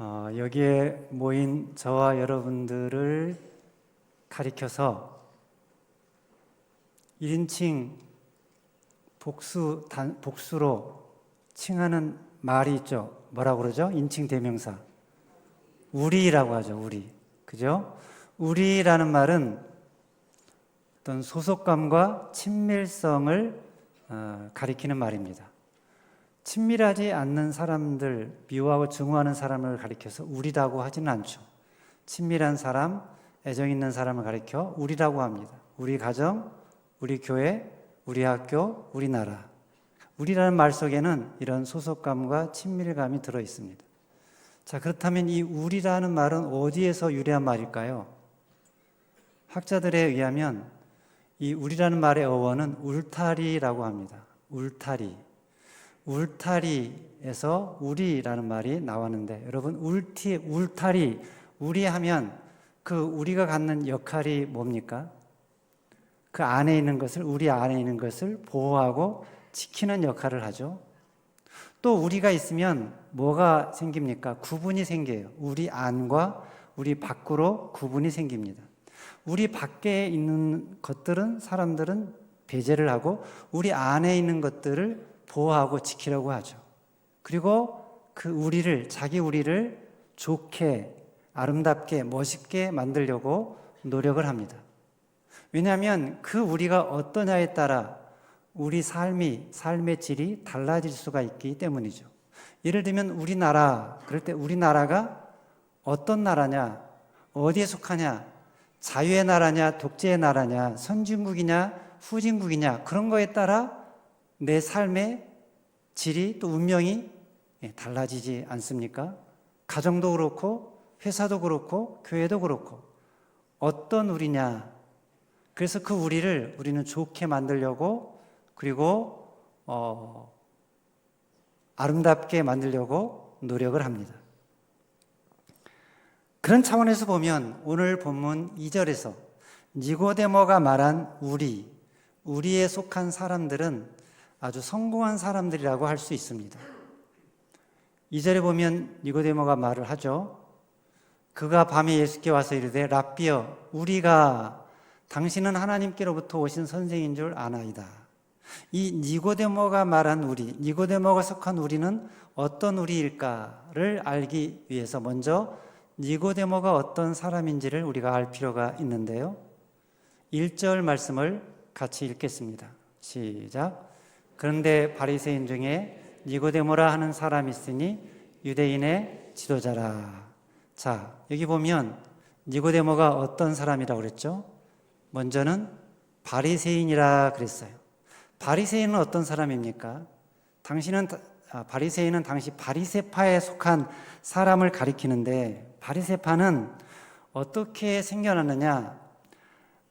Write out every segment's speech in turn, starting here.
여기에 모인 저와 여러분들을 가리켜서 1인칭 복수로 칭하는 말이 있죠. 뭐라고 그러죠? 인칭 대명사. 우리라고 하죠. 우리. 그죠? 우리라는 말은 어떤 소속감과 친밀성을 가리키는 말입니다. 친밀하지 않는 사람들, 미워하고 증오하는 사람을 가리켜서 우리라고 하지는 않죠. 친밀한 사람, 애정 있는 사람을 가리켜 우리라고 합니다. 우리 가정, 우리 교회, 우리 학교, 우리 나라. 우리라는 말 속에는 이런 소속감과 친밀감이 들어 있습니다. 자, 그렇다면 이 우리라는 말은 어디에서 유래한 말일까요? 학자들에 의하면 이 우리라는 말의 어원은 울타리라고 합니다. 울타리에서 우리라는 말이 나왔는데, 여러분 울타리, 우리 하면 그 우리가 갖는 역할이 뭡니까? 그 안에 있는 것을, 우리 안에 있는 것을 보호하고 지키는 역할을 하죠. 또 우리가 있으면 뭐가 생깁니까? 구분이 생겨요. 우리 안과 우리 밖으로 구분이 생깁니다. 우리 밖에 있는 것들은 사람들은 배제를 하고 우리 안에 있는 것들을 보호하고 지키려고 하죠. 그리고 그 우리를, 자기 우리를 좋게, 아름답게, 멋있게 만들려고 노력을 합니다. 왜냐하면 그 우리가 어떠냐에 따라 우리 삶의 질이 달라질 수가 있기 때문이죠. 예를 들면 우리나라, 그럴 때 우리나라가 어떤 나라냐, 어디에 속하냐, 자유의 나라냐, 독재의 나라냐, 선진국이냐, 후진국이냐, 그런 거에 따라 내 삶의 질이 또 운명이 달라지지 않습니까? 가정도 그렇고 회사도 그렇고 교회도 그렇고 어떤 우리냐. 그래서 그 우리는 좋게 만들려고, 그리고 아름답게 만들려고 노력을 합니다. 그런 차원에서 보면 오늘 본문 2절에서 니고데모가 말한 우리에 속한 사람들은 아주 성공한 사람들이라고 할 수 있습니다. 2절에 보면 니고데모가 말을 하죠. 그가 밤에 예수께 와서 이르되 랍비여, 우리가 당신은 하나님께로부터 오신 선생인 줄 아나이다. 이 니고데모가 말한 니고데모가 속한 우리는 어떤 우리일까를 알기 위해서 먼저 니고데모가 어떤 사람인지를 우리가 알 필요가 있는데요. 1절 말씀을 같이 읽겠습니다. 시작. 그런데 바리새인 중에 니고데모라 하는 사람이 있으니 유대인의 지도자라. 자, 여기 보면 니고데모가 어떤 사람이라고 그랬죠? 먼저는 바리새인이라 그랬어요. 바리새인은 어떤 사람입니까? 바리새인은 당시 바리새파에 속한 사람을 가리키는데, 바리새파는 어떻게 생겨났느냐?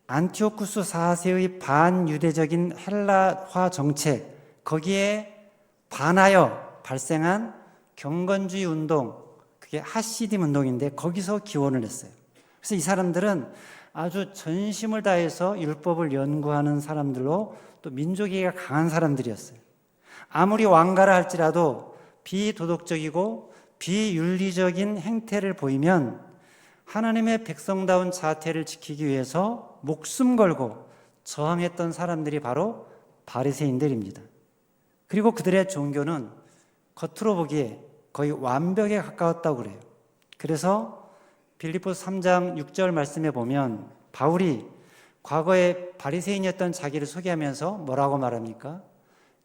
안티오쿠스 4세의 반유대적인 헬라화 정책, 거기에 반하여 발생한 경건주의 운동, 그게 하시딤 운동인데 거기서 기원을 했어요. 그래서 이 사람들은 아주 전심을 다해서 율법을 연구하는 사람들로 또 민족애가 강한 사람들이었어요. 아무리 왕가라 할지라도 비도덕적이고 비윤리적인 행태를 보이면 하나님의 백성다운 자태를 지키기 위해서 목숨 걸고 저항했던 사람들이 바로 바리새인들입니다. 그리고 그들의 종교는 겉으로 보기에 거의 완벽에 가까웠다고 그래요. 그래서 빌립보서 3장 6절 말씀에 보면 바울이 과거에 바리새인이었던 자기를 소개하면서 뭐라고 말합니까?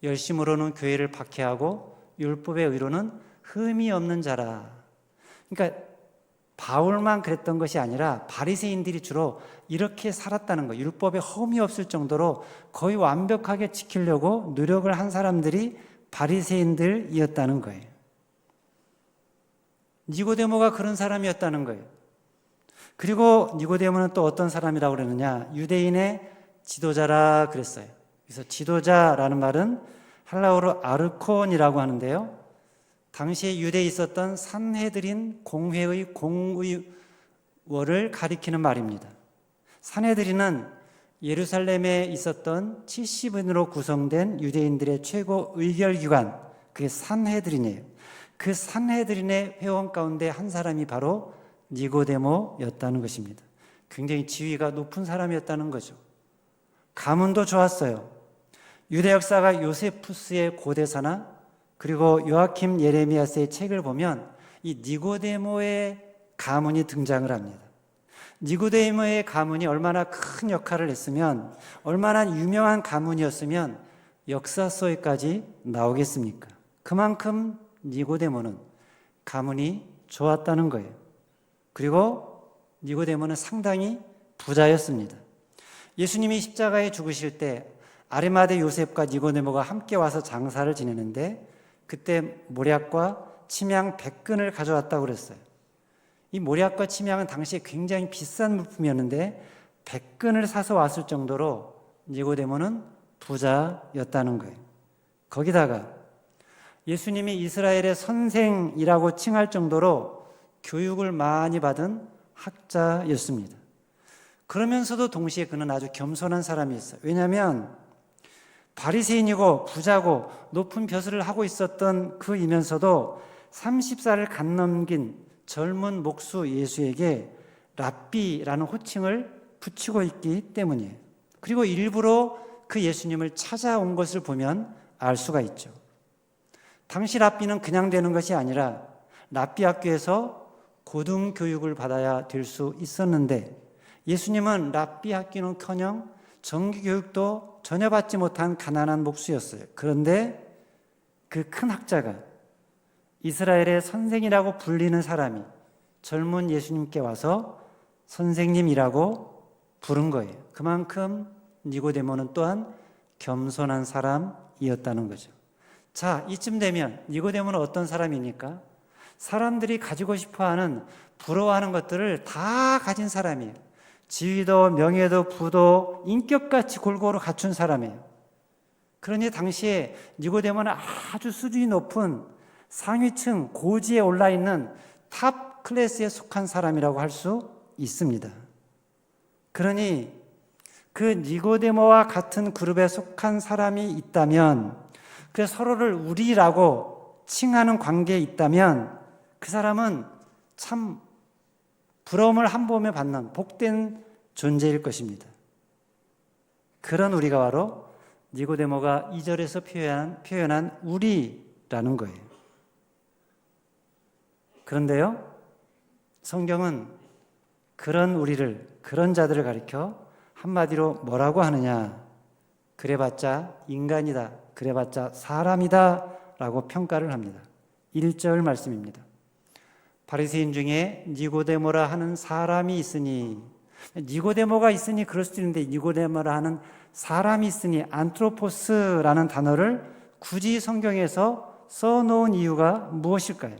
열심으로는 교회를 박해하고 율법의 의로는 흠이 없는 자라. 그러니까 바울만 그랬던 것이 아니라 바리새인들이 주로 이렇게 살았다는 거예요. 율법에 흠이 없을 정도로 거의 완벽하게 지키려고 노력을 한 사람들이 바리새인들이었다는 거예요. 니고데모가 그런 사람이었다는 거예요. 그리고 니고데모는 또 어떤 사람이라고 그러느냐? 유대인의 지도자라 그랬어요. 그래서 지도자라는 말은 헬라어로 아르콘이라고 하는데요. 당시에 유대에 있었던 산헤드린 공회의 공의원을 가리키는 말입니다. 산헤드린은 예루살렘에 있었던 70인으로 구성된 유대인들의 최고 의결기관, 그게 산헤드린이에요. 그 산헤드린의 회원 가운데 한 사람이 바로 니고데모였다는 것입니다. 굉장히 지위가 높은 사람이었다는 거죠. 가문도 좋았어요. 유대 역사가 요세푸스의 고대사나 그리고 요아킴 예레미야스의 책을 보면 이 니고데모의 가문이 등장을 합니다. 니고데모의 가문이 얼마나 큰 역할을 했으면, 얼마나 유명한 가문이었으면 역사 속에까지 나오겠습니까? 그만큼 니고데모는 가문이 좋았다는 거예요. 그리고 니고데모는 상당히 부자였습니다. 예수님이 십자가에 죽으실 때 아리마대 요셉과 니고데모가 함께 와서 장사를 지내는데 그때 모략과 침향 100근을 가져왔다고 그랬어요. 이 모략과 침향은 당시에 굉장히 비싼 물품이었는데 100근을 사서 왔을 정도로 니고데모는 부자였다는 거예요. 거기다가 예수님이 이스라엘의 선생이라고 칭할 정도로 교육을 많이 받은 학자였습니다. 그러면서도 동시에 그는 아주 겸손한 사람이었어요. 왜냐하면 바리새인이고 부자고 높은 벼슬을 하고 있었던 그이면서도 30살을 갓 넘긴 젊은 목수 예수에게 랍비라는 호칭을 붙이고 있기 때문이에요. 그리고 일부러 그 예수님을 찾아온 것을 보면 알 수가 있죠. 당시 랍비는 그냥 되는 것이 아니라 랍비 학교에서 고등교육을 받아야 될 수 있었는데 예수님은 랍비 학교는커녕 정규교육도 전혀 받지 못한 가난한 목수였어요. 그런데 그 큰 학자가 이스라엘의 선생이라고 불리는 사람이 젊은 예수님께 와서 선생님이라고 부른 거예요. 그만큼 니고데모는 또한 겸손한 사람이었다는 거죠. 자, 이쯤 되면 니고데모는 어떤 사람입니까? 사람들이 가지고 싶어하는, 부러워하는 것들을 다 가진 사람이에요. 지위도 명예도 부도 인격같이 골고루 갖춘 사람이에요. 그러니 당시에 니고데모는 아주 수준이 높은 상위층 고지에 올라있는 탑 클래스에 속한 사람이라고 할 수 있습니다. 그러니 그 니고데모와 같은 그룹에 속한 사람이 있다면, 그 서로를 우리라고 칭하는 관계에 있다면 그 사람은 참 부러움을 한 몸에 받는 복된 존재일 것입니다. 그런 우리가 바로 니고데모가 2절에서 표현한 우리라는 거예요. 그런데요, 성경은 그런 우리를, 그런 자들을 가리켜 한마디로 뭐라고 하느냐? 그래봤자 인간이다, 그래봤자 사람이다 라고 평가를 합니다. 1절 말씀입니다. 바리새인 중에 니고데모라 하는 사람이 있으니, 니고데모가 있으니 그럴 수도 있는데 니고데모라 하는 사람이 있으니 안트로포스라는 단어를 굳이 성경에서 써놓은 이유가 무엇일까요?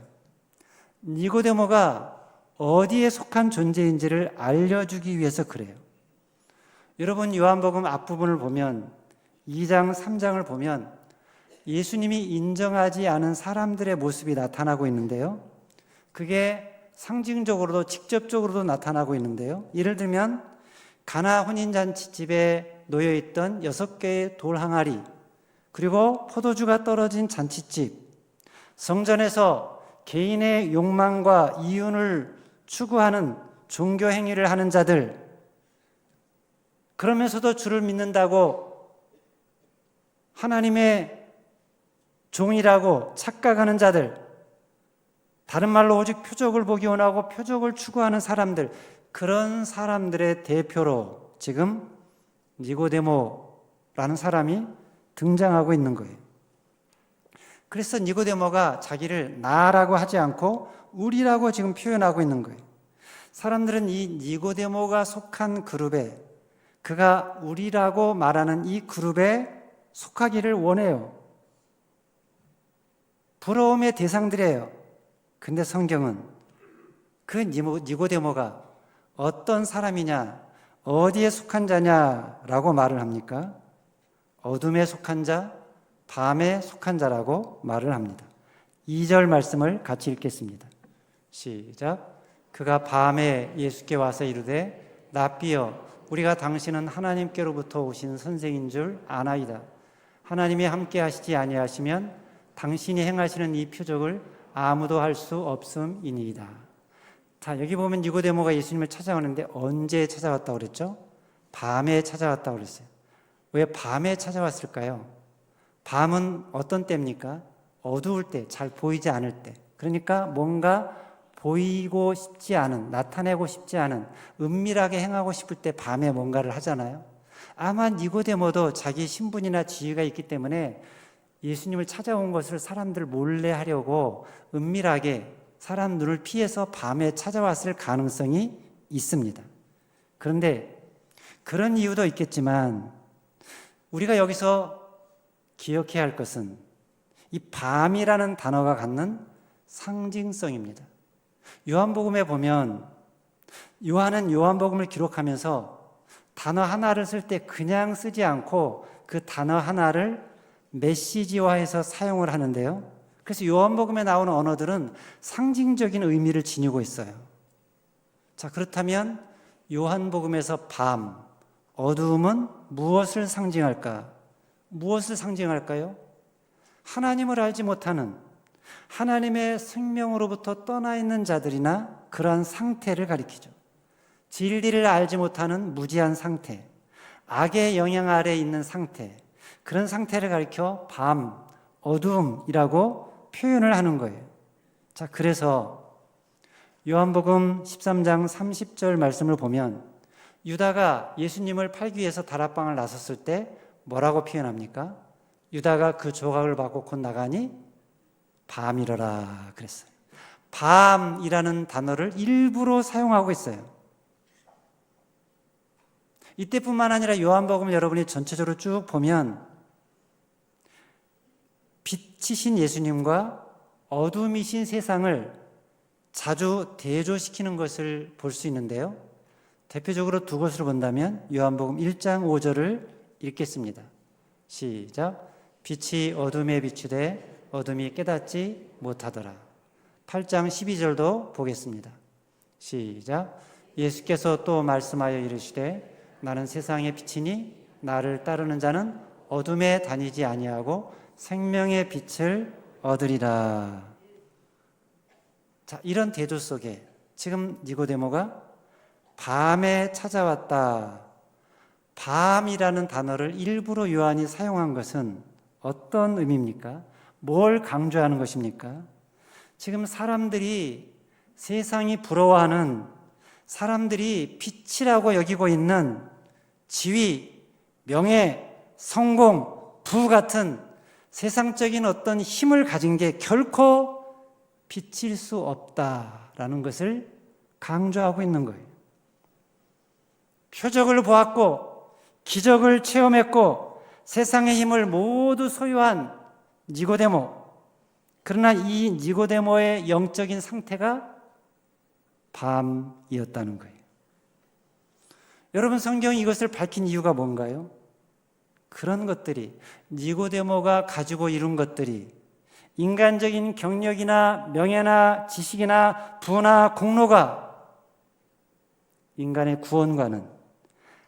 니고데모가 어디에 속한 존재인지를 알려주기 위해서 그래요. 여러분, 요한복음 앞부분을 보면 2장, 3장을 보면 예수님이 인정하지 않은 사람들의 모습이 나타나고 있는데요. 그게 상징적으로도 직접적으로도 나타나고 있는데요. 예를 들면 가나 혼인잔치집에 놓여있던 6개의 돌 항아리, 그리고 포도주가 떨어진 잔치집, 성전에서 개인의 욕망과 이윤을 추구하는 종교 행위를 하는 자들, 그러면서도 주를 믿는다고 하나님의 종이라고 착각하는 자들, 다른 말로 오직 표적을 보기 원하고 표적을 추구하는 사람들, 그런 사람들의 대표로 지금 니고데모라는 사람이 등장하고 있는 거예요. 그래서 니고데모가 자기를 나라고 하지 않고 우리라고 지금 표현하고 있는 거예요. 사람들은 이 니고데모가 속한 그룹에, 그가 우리라고 말하는 이 그룹에 속하기를 원해요. 부러움의 대상들이에요. 근데 성경은 그 니고데모가 어떤 사람이냐, 어디에 속한 자냐라고 말을 합니까? 어둠에 속한 자, 밤에 속한 자라고 말을 합니다. 2절 말씀을 같이 읽겠습니다. 시작. 그가 밤에 예수께 와서 이르되 랍비여, 우리가 당신은 하나님께로부터 오신 선생인 줄 아나이다. 하나님이 함께 하시지 아니하시면 당신이 행하시는 이 표적을 아무도 할 수 없음이니이다. 자, 여기 보면 니고데모가 예수님을 찾아오는데 언제 찾아왔다고 그랬죠? 밤에 찾아왔다고 그랬어요. 왜 밤에 찾아왔을까요? 밤은 어떤 때입니까? 어두울 때, 잘 보이지 않을 때. 그러니까 뭔가 보이고 싶지 않은, 나타내고 싶지 않은, 은밀하게 행하고 싶을 때 밤에 뭔가를 하잖아요. 아마 니고데모도 자기 신분이나 지위가 있기 때문에 예수님을 찾아온 것을 사람들 몰래 하려고 은밀하게 사람 눈을 피해서 밤에 찾아왔을 가능성이 있습니다. 그런데 그런 이유도 있겠지만 우리가 여기서 기억해야 할 것은 이 밤이라는 단어가 갖는 상징성입니다. 요한복음에 보면 요한은 요한복음을 기록하면서 단어 하나를 쓸 때 그냥 쓰지 않고 그 단어 하나를 메시지화해서 사용을 하는데요. 그래서 요한복음에 나오는 언어들은 상징적인 의미를 지니고 있어요. 자, 그렇다면 요한복음에서 밤, 어두움은 무엇을 상징할까? 무엇을 상징할까요? 하나님을 알지 못하는, 하나님의 생명으로부터 떠나 있는 자들이나 그러한 상태를 가리키죠. 진리를 알지 못하는 무지한 상태, 악의 영향 아래에 있는 상태, 그런 상태를 가리켜 밤, 어두움이라고 표현을 하는 거예요. 자, 그래서 요한복음 13장 30절 말씀을 보면 유다가 예수님을 팔기 위해서 다락방을 나섰을 때 뭐라고 표현합니까? 유다가 그 조각을 받고 곧 나가니 밤이러라 그랬어요. 밤이라는 단어를 일부러 사용하고 있어요. 이때뿐만 아니라 요한복음을 여러분이 전체적으로 쭉 보면 빛이신 예수님과 어둠이신 세상을 자주 대조시키는 것을 볼 수 있는데요. 대표적으로 두 것을 본다면 요한복음 1장 5절을 읽겠습니다. 시작. 빛이 어둠에 비추되 어둠이 깨닫지 못하더라. 8장 12절도 보겠습니다. 시작. 예수께서 또 말씀하여 이르시되 나는 세상의 빛이니 나를 따르는 자는 어둠에 다니지 아니하고 생명의 빛을 얻으리라. 자, 이런 대조 속에 지금 니고데모가 밤에 찾아왔다. 밤이라는 단어를 일부러 요한이 사용한 것은 어떤 의미입니까? 뭘 강조하는 것입니까? 지금 사람들이 세상이 부러워하는, 사람들이 빛이라고 여기고 있는 지위, 명예, 성공, 부 같은 세상적인 어떤 힘을 가진 게 결코 빛일 수 없다라는 것을 강조하고 있는 거예요. 표적을 보았고 기적을 체험했고 세상의 힘을 모두 소유한 니고데모. 그러나 이 니고데모의 영적인 상태가 밤이었다는 거예요. 여러분, 성경이 이것을 밝힌 이유가 뭔가요? 그런 것들이, 니고데모가 가지고 이룬 것들이 인간적인 경력이나 명예나 지식이나 부나 공로가 인간의 구원과는,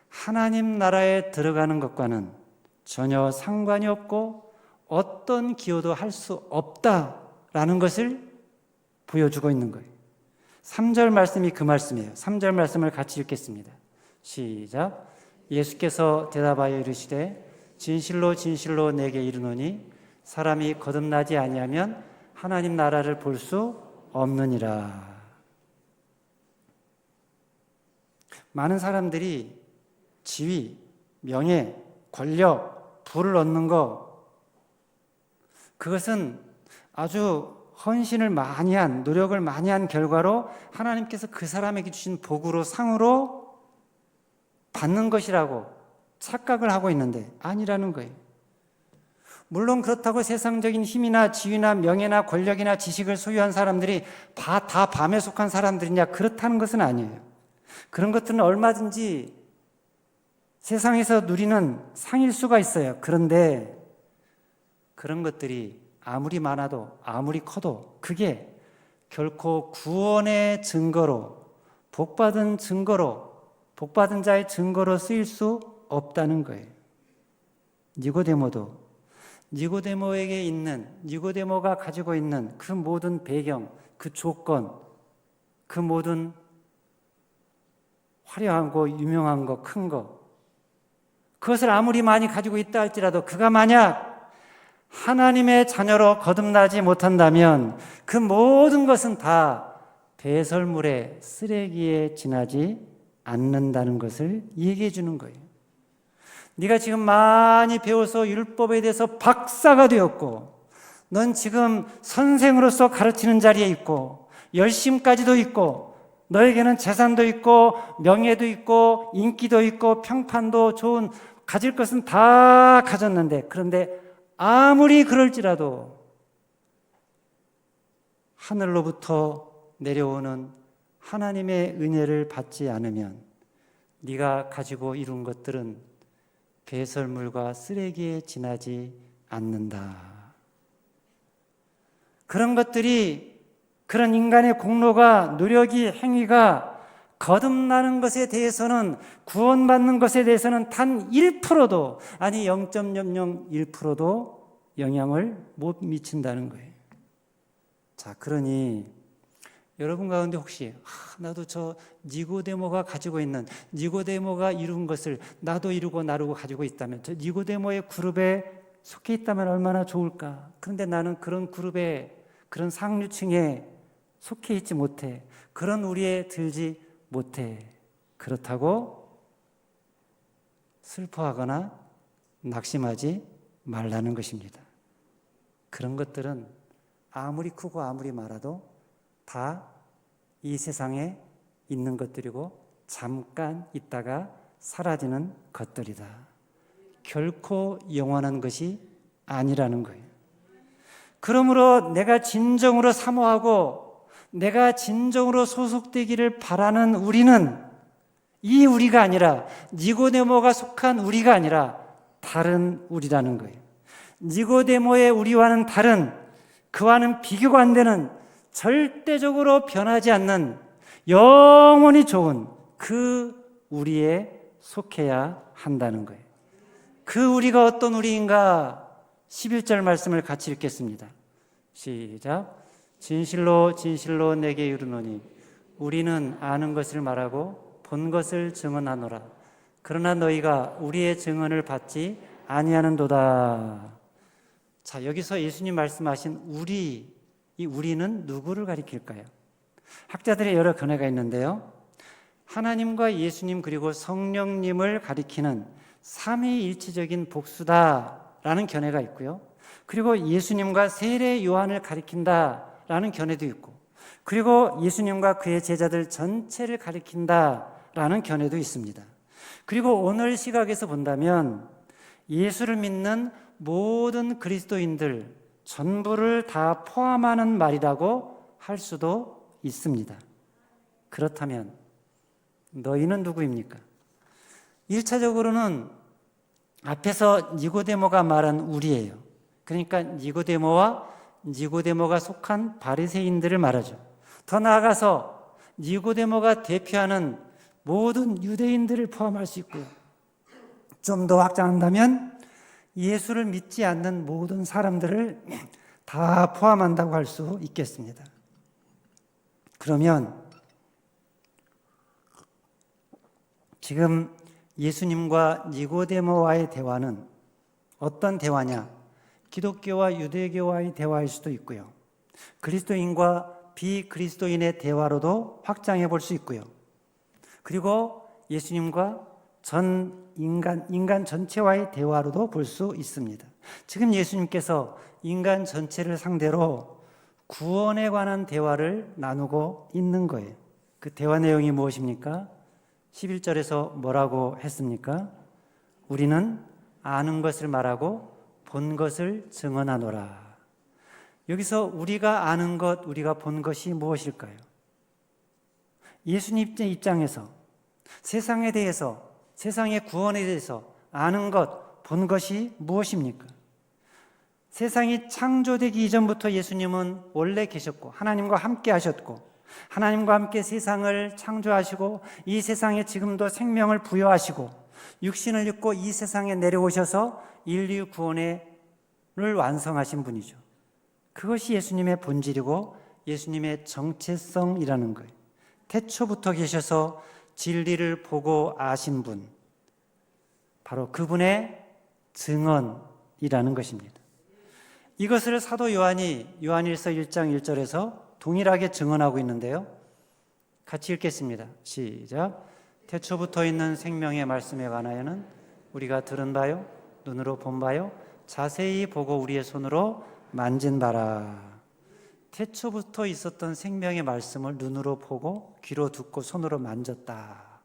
하나님 나라에 들어가는 것과는 전혀 상관이 없고 어떤 기여도 할 수 없다라는 것을 보여주고 있는 거예요. 3절 말씀이 그 말씀이에요. 3절 말씀을 같이 읽겠습니다. 시작. 예수께서 대답하여 이르시되 진실로 진실로 내게 이르노니 사람이 거듭나지 아니하면 하나님 나라를 볼 수 없느니라. 많은 사람들이 지위, 명예, 권력, 부를 얻는 것, 그것은 아주 헌신을 많이 한, 노력을 많이 한 결과로 하나님께서 그 사람에게 주신 복으로, 상으로 받는 것이라고 착각을 하고 있는데 아니라는 거예요. 물론 그렇다고 세상적인 힘이나 지위나 명예나 권력이나 지식을 소유한 사람들이 다 밤에 속한 사람들이냐, 그렇다는 것은 아니에요. 그런 것들은 얼마든지 세상에서 누리는 상일 수가 있어요. 그런데 그런 것들이 아무리 많아도 아무리 커도 그게 결코 구원의 증거로, 복받은 증거로, 복받은 자의 증거로 쓰일 수 없다는 거예요. 니고데모도 니고데모가 가지고 있는 그 모든 배경, 그 조건, 그 모든 화려한 거, 유명한 거, 큰 거, 그것을 아무리 많이 가지고 있다 할지라도 그가 만약 하나님의 자녀로 거듭나지 못한다면 그 모든 것은 다 배설물의 쓰레기에 지나지 않는다는 것을 얘기해 주는 거예요. 네가 지금 많이 배워서 율법에 대해서 박사가 되었고, 넌 지금 선생으로서 가르치는 자리에 있고, 열심까지도 있고, 너에게는 재산도 있고, 명예도 있고, 인기도 있고, 평판도 좋은, 가질 것은 다 가졌는데, 그런데 아무리 그럴지라도 하늘로부터 내려오는 하나님의 은혜를 받지 않으면 네가 가지고 이룬 것들은 배설물과 쓰레기에 지나지 않는다. 그런 것들이, 그런 인간의 공로가, 노력이, 행위가 거듭나는 것에 대해서는, 구원받는 것에 대해서는 단 1%도, 아니 0.001%도 영향을 못 미친다는 거예요. 자, 그러니 여러분 가운데 혹시 나도 저 니고데모가 가지고 있는, 니고데모가 이룬 것을 나도 이루고 나루고 가지고 있다면, 저 니고데모의 그룹에 속해 있다면 얼마나 좋을까. 그런데 나는 그런 그룹에, 그런 상류층에 속해 있지 못해. 그런 우리에 들지 못해. 그렇다고 슬퍼하거나 낙심하지 말라는 것입니다. 그런 것들은 아무리 크고 아무리 많아도 다 이 세상에 있는 것들이고 잠깐 있다가 사라지는 것들이다. 결코 영원한 것이 아니라는 거예요. 그러므로 내가 진정으로 사모하고 내가 진정으로 소속되기를 바라는 우리는, 이 우리가 아니라, 니고데모가 속한 우리가 아니라 다른 우리라는 거예요. 니고데모의 우리와는 다른, 그와는 비교가 안 되는, 절대적으로 변하지 않는, 영원히 좋은 그 우리에 속해야 한다는 거예요. 그 우리가 어떤 우리인가? 11절 말씀을 같이 읽겠습니다. 시작. 진실로 진실로 내게 이르노니 우리는 아는 것을 말하고 본 것을 증언하노라. 그러나 너희가 우리의 증언을 받지 아니하는도다. 자, 여기서 예수님 말씀하신 우리, 이 우리는 누구를 가리킬까요? 학자들의 여러 견해가 있는데요, 하나님과 예수님 그리고 성령님을 가리키는 삼위일체적인 복수다라는 견해가 있고요, 그리고 예수님과 세례 요한을 가리킨다라는 견해도 있고, 그리고 예수님과 그의 제자들 전체를 가리킨다라는 견해도 있습니다. 그리고 오늘 시각에서 본다면 예수를 믿는 모든 그리스도인들 전부를 다 포함하는 말이라고 할 수도 있습니다. 그렇다면 너희는 누구입니까? 1차적으로는 앞에서 니고데모가 말한 우리예요. 그러니까 니고데모가 속한 바리새인들을 말하죠. 더 나아가서 니고데모가 대표하는 모든 유대인들을 포함할 수 있고요, 좀 더 확장한다면 예수를 믿지 않는 모든 사람들을 다 포함한다고 할 수 있겠습니다. 그러면 지금 예수님과 니고데모와의 대화는 어떤 대화냐? 기독교와 유대교와의 대화일 수도 있고요, 그리스도인과 비그리스도인의 대화로도 확장해 볼 수 있고요, 그리고 예수님과 전 인간 전체와의 대화로도 볼 수 있습니다. 지금 예수님께서 인간 전체를 상대로 구원에 관한 대화를 나누고 있는 거예요. 그 대화 내용이 무엇입니까? 11절에서 뭐라고 했습니까? 우리는 아는 것을 말하고 본 것을 증언하노라. 여기서 우리가 아는 것, 우리가 본 것이 무엇일까요? 예수님 입장에서 세상에 대해서, 세상의 구원에 대해서 아는 것, 본 것이 무엇입니까? 세상이 창조되기 이전부터 예수님은 원래 계셨고 하나님과 함께 하셨고, 하나님과 함께 세상을 창조하시고 이 세상에 지금도 생명을 부여하시고 육신을 입고 이 세상에 내려오셔서 인류 구원의 완성하신 분이죠. 그것이 예수님의 본질이고 예수님의 정체성이라는 거예요. 태초부터 계셔서 진리를 보고 아신 분, 바로 그분의 증언이라는 것입니다. 이것을 사도 요한이 요한일서 1장 1절에서 동일하게 증언하고 있는데요. 같이 읽겠습니다. 시작. 태초부터 있는 생명의 말씀에 관하여는 우리가 들은 바요, 눈으로 본 바요, 자세히 보고 우리의 손으로 만진 바라. 태초부터 있었던 생명의 말씀을 눈으로 보고 귀로 듣고 손으로 만졌다.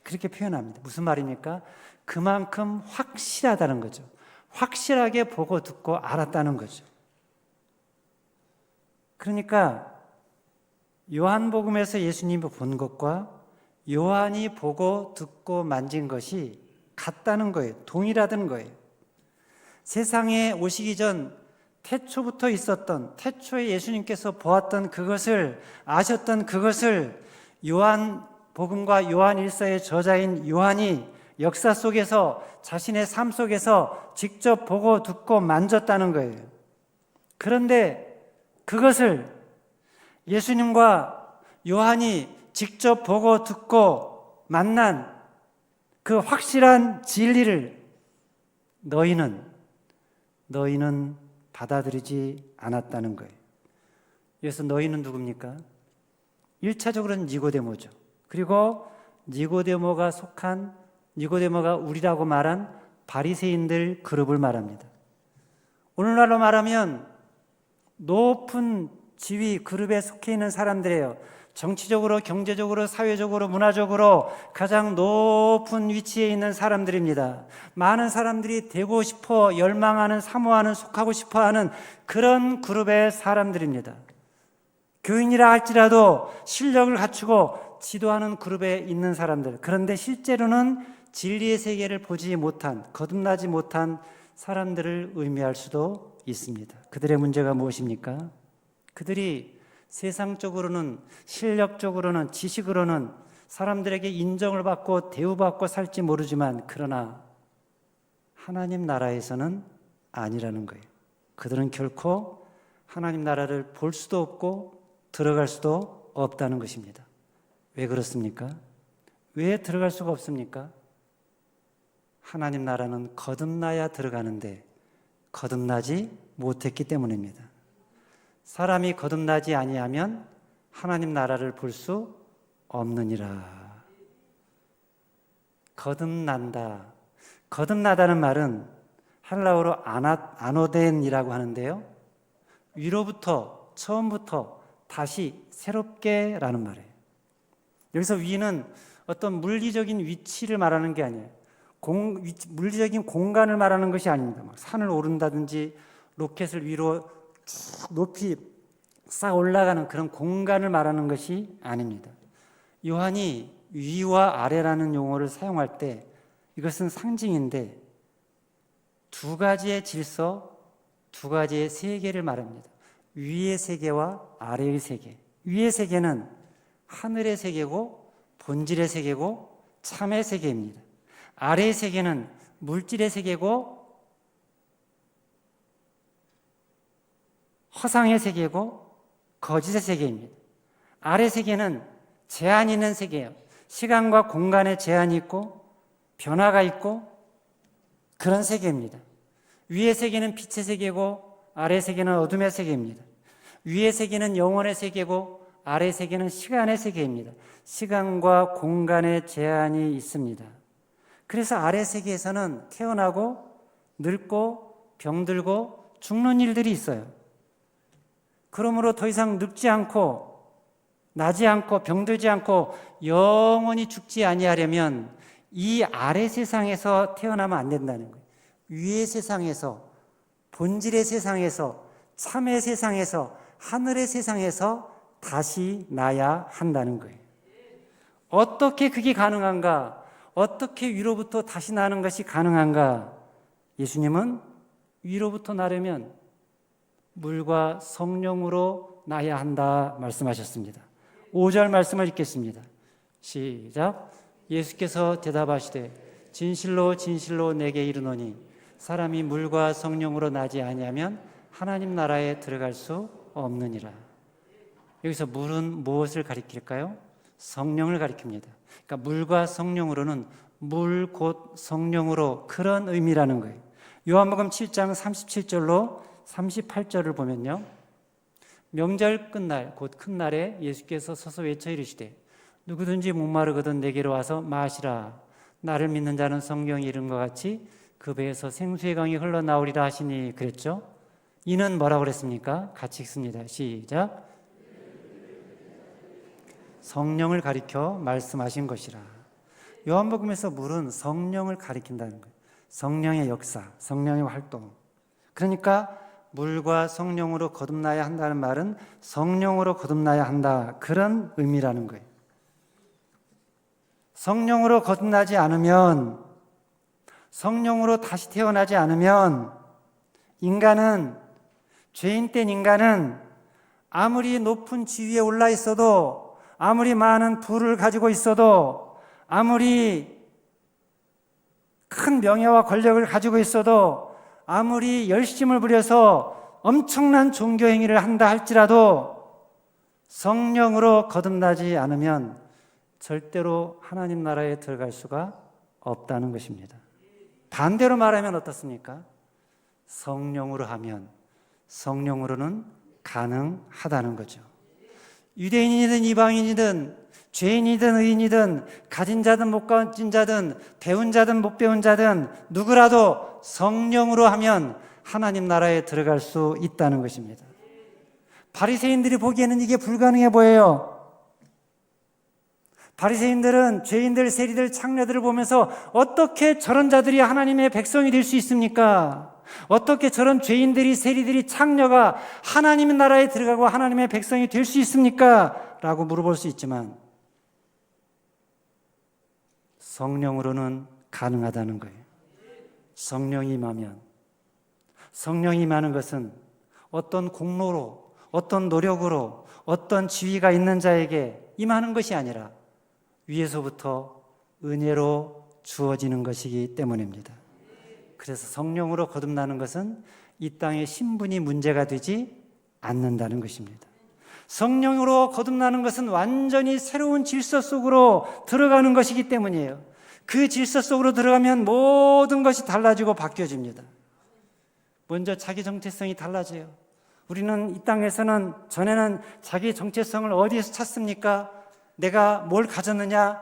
그렇게 표현합니다. 무슨 말입니까? 그만큼 확실하다는 거죠. 확실하게 보고 듣고 알았다는 거죠. 그러니까 요한복음에서 예수님이 본 것과 요한이 보고 듣고 만진 것이 같다는 거예요. 동일하다는 거예요. 세상에 오시기 전 태초부터 있었던, 태초에 예수님께서 보았던 그것을, 아셨던 그것을 요한복음과 요한일서의 저자인 요한이 역사 속에서 자신의 삶 속에서 직접 보고 듣고 만졌다는 거예요. 그런데 그것을 예수님과 요한이 직접 보고 듣고 만난 그 확실한 진리를 너희는 받아들이지 않았다는 거예요. 그래서 너희는 누굽니까? 1차적으로는 니고데모죠. 그리고 니고데모가 우리라고 말한 바리새인들 그룹을 말합니다. 오늘날로 말하면 높은 지위 그룹에 속해 있는 사람들이에요. 정치적으로, 경제적으로, 사회적으로, 문화적으로 가장 높은 위치에 있는 사람들입니다. 많은 사람들이 되고 싶어 열망하는, 사모하는, 속하고 싶어하는 그런 그룹의 사람들입니다. 교인이라 할지라도 실력을 갖추고 지도하는 그룹에 있는 사람들. 그런데 실제로는 진리의 세계를 보지 못한, 거듭나지 못한 사람들을 의미할 수도 있습니다. 그들의 문제가 무엇입니까? 그들이 세상적으로는, 실력적으로는, 지식으로는 사람들에게 인정을 받고 대우받고 살지 모르지만 그러나 하나님 나라에서는 아니라는 거예요. 그들은 결코 하나님 나라를 볼 수도 없고 들어갈 수도 없다는 것입니다. 왜 그렇습니까? 왜 들어갈 수가 없습니까? 하나님 나라는 거듭나야 들어가는데 거듭나지 못했기 때문입니다. 사람이 거듭나지 아니하면 하나님 나라를 볼 수 없느니라. 거듭나다는 말은 헬라어로 아노덴이라고 하는데요. 위로부터, 처음부터 다시 새롭게라는 말이에요. 여기서 위는 어떤 물리적인 위치를 말하는 게 아니에요. 물리적인 공간을 말하는 것이 아닙니다. 막 산을 오른다든지 로켓을 위로 쭉 높이 쌓아 올라가는 그런 공간을 말하는 것이 아닙니다. 요한이 위와 아래라는 용어를 사용할 때 이것은 상징인데 두 가지의 질서, 두 가지의 세계를 말합니다. 위의 세계와 아래의 세계. 위의 세계는 하늘의 세계고 본질의 세계고 참의 세계입니다. 아래의 세계는 물질의 세계고 허상의 세계고 거짓의 세계입니다. 아래 세계는 제한이 있는 세계예요. 시간과 공간에 제한이 있고 변화가 있고 그런 세계입니다. 위의 세계는 빛의 세계고 아래 세계는 어둠의 세계입니다. 위의 세계는 영혼의 세계고 아래 세계는 시간의 세계입니다. 시간과 공간에 제한이 있습니다. 그래서 아래 세계에서는 태어나고 늙고 병들고 죽는 일들이 있어요. 그러므로 더 이상 늙지 않고 나지 않고 병들지 않고 영원히 죽지 아니하려면 이 아래 세상에서 태어나면 안 된다는 거예요. 위의 세상에서, 본질의 세상에서, 참의 세상에서, 하늘의 세상에서 다시 나야 한다는 거예요. 어떻게 그게 가능한가? 어떻게 위로부터 다시 나는 것이 가능한가? 예수님은 위로부터 나려면 물과 성령으로 나야 한다 말씀하셨습니다. 5절 말씀을 읽겠습니다. 시작. 예수께서 대답하시되 진실로 진실로 내게 이르노니 사람이 물과 성령으로 나지 아니하면 하나님 나라에 들어갈 수 없느니라. 여기서 물은 무엇을 가리킬까요? 성령을 가리킵니다. 그러니까 물과 성령으로는 물 곧 성령으로, 그런 의미라는 거예요. 요한복음 7장 37절로 38절을 보면요, 명절 끝날 곧 큰 날에 예수께서 서서 외쳐 이르시되 누구든지 목마르거든 내게로 와서 마시라. 나를 믿는 자는 성경이 이른 것 같이 그 배에서 생수의 강이 흘러나오리라 하시니 그랬죠. 이는 뭐라고 그랬습니까? 같이 읽습니다. 시작. 성령을 가리켜 말씀하신 것이라. 요한복음에서 물은 성령을 가리킨다는 거예요. 성령의 역사, 성령의 활동. 그러니까 물과 성령으로 거듭나야 한다는 말은 성령으로 거듭나야 한다, 그런 의미라는 거예요. 성령으로 거듭나지 않으면, 성령으로 다시 태어나지 않으면 인간은, 죄인된 인간은 아무리 높은 지위에 올라 있어도, 아무리 많은 부를 가지고 있어도, 아무리 큰 명예와 권력을 가지고 있어도, 아무리 열심을 부려서 엄청난 종교 행위를 한다 할지라도 성령으로 거듭나지 않으면 절대로 하나님 나라에 들어갈 수가 없다는 것입니다. 반대로 말하면 어떻습니까? 성령으로 하면, 성령으로는 가능하다는 거죠. 유대인이든 이방인이든 죄인이든 의인이든 가진 자든 못 가진 자든 배운 자든 못 배운 자든 누구라도 성령으로 하면 하나님 나라에 들어갈 수 있다는 것입니다. 바리새인들이 보기에는 이게 불가능해 보여요. 바리새인들은 죄인들, 세리들, 창녀들을 보면서 어떻게 저런 자들이 하나님의 백성이 될 수 있습니까? 어떻게 저런 죄인들이, 세리들이, 창녀가 하나님의 나라에 들어가고 하나님의 백성이 될 수 있습니까? 라고 물어볼 수 있지만 성령으로는 가능하다는 거예요. 성령이 임하면, 성령이 임하는 것은 어떤 공로로, 어떤 노력으로, 어떤 지위가 있는 자에게 임하는 것이 아니라 위에서부터 은혜로 주어지는 것이기 때문입니다. 그래서 성령으로 거듭나는 것은 이 땅의 신분이 문제가 되지 않는다는 것입니다. 성령으로 거듭나는 것은 완전히 새로운 질서 속으로 들어가는 것이기 때문이에요. 그 질서 속으로 들어가면 모든 것이 달라지고 바뀌어집니다. 먼저 자기 정체성이 달라져요. 우리는 이 땅에서는, 전에는 자기 정체성을 어디에서 찾습니까? 내가 뭘 가졌느냐,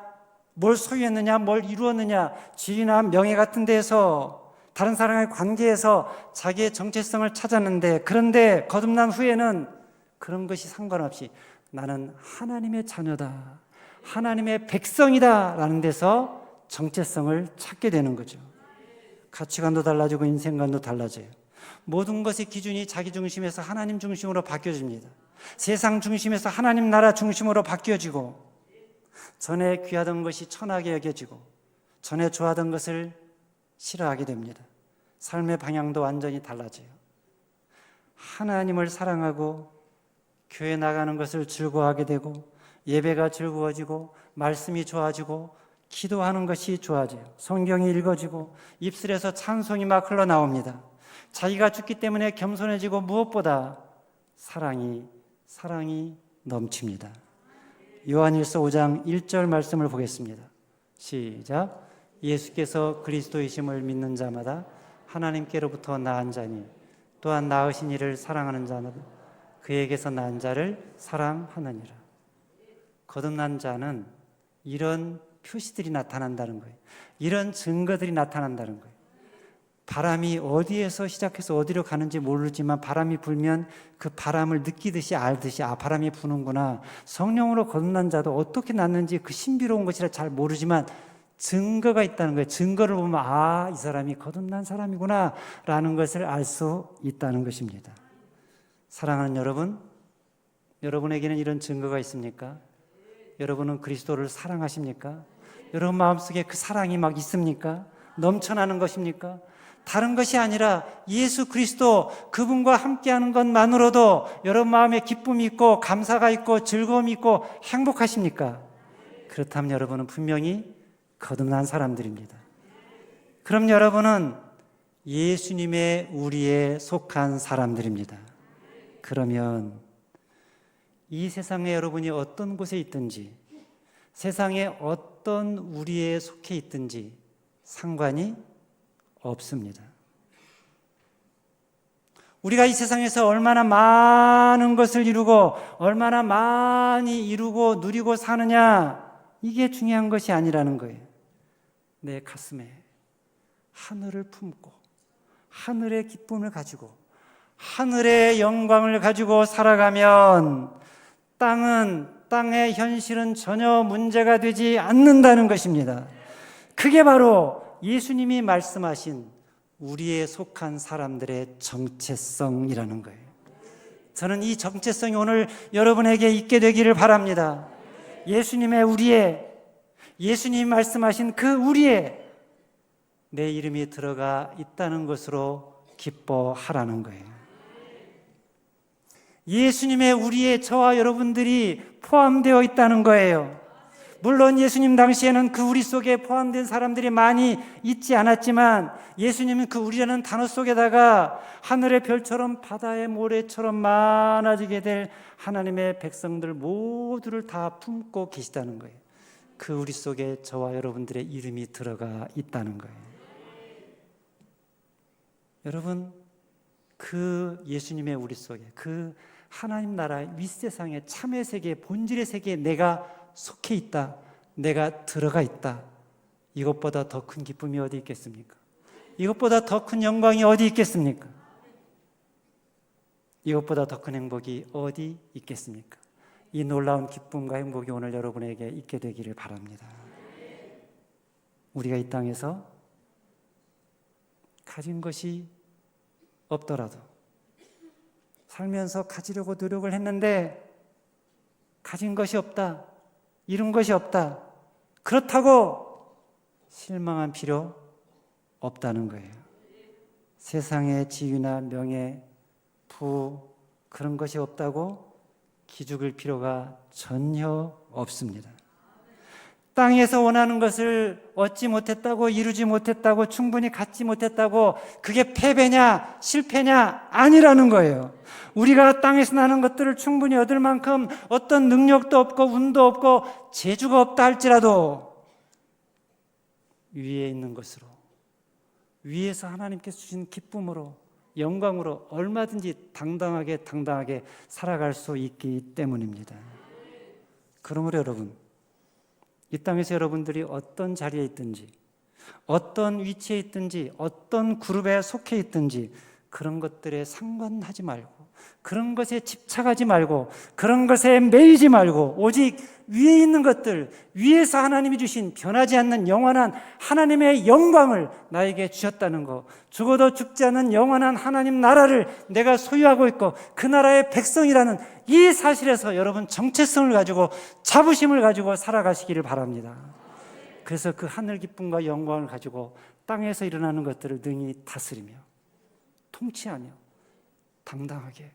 뭘 소유했느냐, 뭘 이루었느냐, 지위나 명예 같은 데에서, 다른 사람의 관계에서 자기의 정체성을 찾았는데, 그런데 거듭난 후에는 그런 것이 상관없이 나는 하나님의 자녀다, 하나님의 백성이다 라는 데서 정체성을 찾게 되는 거죠. 가치관도 달라지고 인생관도 달라져요. 모든 것의 기준이 자기 중심에서 하나님 중심으로 바뀌어집니다. 세상 중심에서 하나님 나라 중심으로 바뀌어지고, 전에 귀하던 것이 천하게 여겨지고, 전에 좋아하던 것을 싫어하게 됩니다. 삶의 방향도 완전히 달라져요. 하나님을 사랑하고 교회 나가는 것을 즐거워하게 되고, 예배가 즐거워지고, 말씀이 좋아지고, 기도하는 것이 좋아져요. 성경이 읽어지고, 입술에서 찬송이 막 흘러나옵니다. 자기가 죽기 때문에 겸손해지고, 무엇보다 사랑이 넘칩니다. 요한일서 5장 1절 말씀을 보겠습니다. 시작. 예수께서 그리스도이심을 믿는 자마다 하나님께로부터 낳은 자니 또한 낳으신 이를 사랑하는 자는 그에게서 난 자를 사랑하느니라. 거듭난 자는 이런 표시들이 나타난다는 거예요. 이런 증거들이 나타난다는 거예요. 바람이 어디에서 시작해서 어디로 가는지 모르지만 바람이 불면 그 바람을 느끼듯이 알듯이, 아, 바람이 부는구나. 성령으로 거듭난 자도 어떻게 났는지 그 신비로운 것이라 잘 모르지만 증거가 있다는 거예요. 증거를 보면 아, 이 사람이 거듭난 사람이구나 라는 것을 알 수 있다는 것입니다. 사랑하는 여러분, 여러분에게는 이런 증거가 있습니까? 여러분은 그리스도를 사랑하십니까? 여러분 마음속에 그 사랑이 막 있습니까? 넘쳐나는 것입니까? 다른 것이 아니라 예수 그리스도, 그분과 함께하는 것만으로도 여러분 마음에 기쁨이 있고 감사가 있고 즐거움이 있고 행복하십니까? 그렇다면 여러분은 분명히 거듭난 사람들입니다. 그럼 여러분은 예수님의 우리에 속한 사람들입니다. 그러면 이 세상에 여러분이 어떤 곳에 있든지, 세상에 어떤 우리에 속해 있든지 상관이 없습니다. 우리가 이 세상에서 얼마나 많은 것을 이루고 얼마나 많이 이루고 누리고 사느냐, 이게 중요한 것이 아니라는 거예요. 내 가슴에 하늘을 품고 하늘의 기쁨을 가지고 하늘의 영광을 가지고 살아가면 땅의 현실은 전혀 문제가 되지 않는다는 것입니다. 그게 바로 예수님이 말씀하신 우리에 속한 사람들의 정체성이라는 거예요. 저는 이 정체성이 오늘 여러분에게 있게 되기를 바랍니다. 예수님의 우리에, 예수님이 말씀하신 그 우리에 내 이름이 들어가 있다는 것으로 기뻐하라는 거예요. 예수님의 우리에 저와 여러분들이 포함되어 있다는 거예요. 물론 예수님 당시에는 그 우리 속에 포함된 사람들이 많이 있지 않았지만 예수님은 그 우리라는 단어 속에다가 하늘의 별처럼 바다의 모래처럼 많아지게 될 하나님의 백성들 모두를 다 품고 계시다는 거예요. 그 우리 속에 저와 여러분들의 이름이 들어가 있다는 거예요. 여러분, 그 예수님의 우리 속에 그 하나님 나라의 윗세상의 참의 세계, 본질의 세계에 내가 속해 있다, 내가 들어가 있다. 이것보다 더 큰 기쁨이 어디 있겠습니까? 이것보다 더 큰 영광이 어디 있겠습니까? 이것보다 더 큰 행복이 어디 있겠습니까? 이 놀라운 기쁨과 행복이 오늘 여러분에게 있게 되기를 바랍니다. 우리가 이 땅에서 가진 것이 없더라도 살면서 가지려고 노력을 했는데 가진 것이 없다, 이룬 것이 없다, 그렇다고 실망한 필요 없다는 거예요. 세상의 지위나 명예, 부, 그런 것이 없다고 기죽을 필요가 전혀 없습니다. 땅에서 원하는 것을 얻지 못했다고, 이루지 못했다고, 충분히 갖지 못했다고 그게 패배냐 실패냐 아니라는 거예요. 우리가 땅에서 나는 것들을 충분히 얻을 만큼 어떤 능력도 없고 운도 없고 재주가 없다 할지라도 위에 있는 것으로, 위에서 하나님께서 주신 기쁨으로, 영광으로 얼마든지 당당하게 살아갈 수 있기 때문입니다. 그러므로 여러분, 이 땅에서 여러분들이 어떤 자리에 있든지, 어떤 위치에 있든지, 어떤 그룹에 속해 있든지 그런 것들에 상관하지 말고, 그런 것에 집착하지 말고, 그런 것에 매이지 말고 오직 위에 있는 것들, 위에서 하나님이 주신 변하지 않는 영원한 하나님의 영광을 나에게 주셨다는 것, 죽어도 죽지 않는 영원한 하나님 나라를 내가 소유하고 있고 그 나라의 백성이라는 이 사실에서 여러분 정체성을 가지고 자부심을 가지고 살아가시기를 바랍니다. 그래서 그 하늘 기쁨과 영광을 가지고 땅에서 일어나는 것들을 능히 다스리며 통치하며 당당하게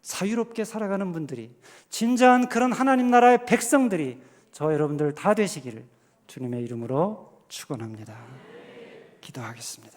자유롭게 살아가는 분들이, 진정한 그런 하나님 나라의 백성들이 저와 여러분들 다 되시기를 주님의 이름으로 축원합니다. 기도하겠습니다.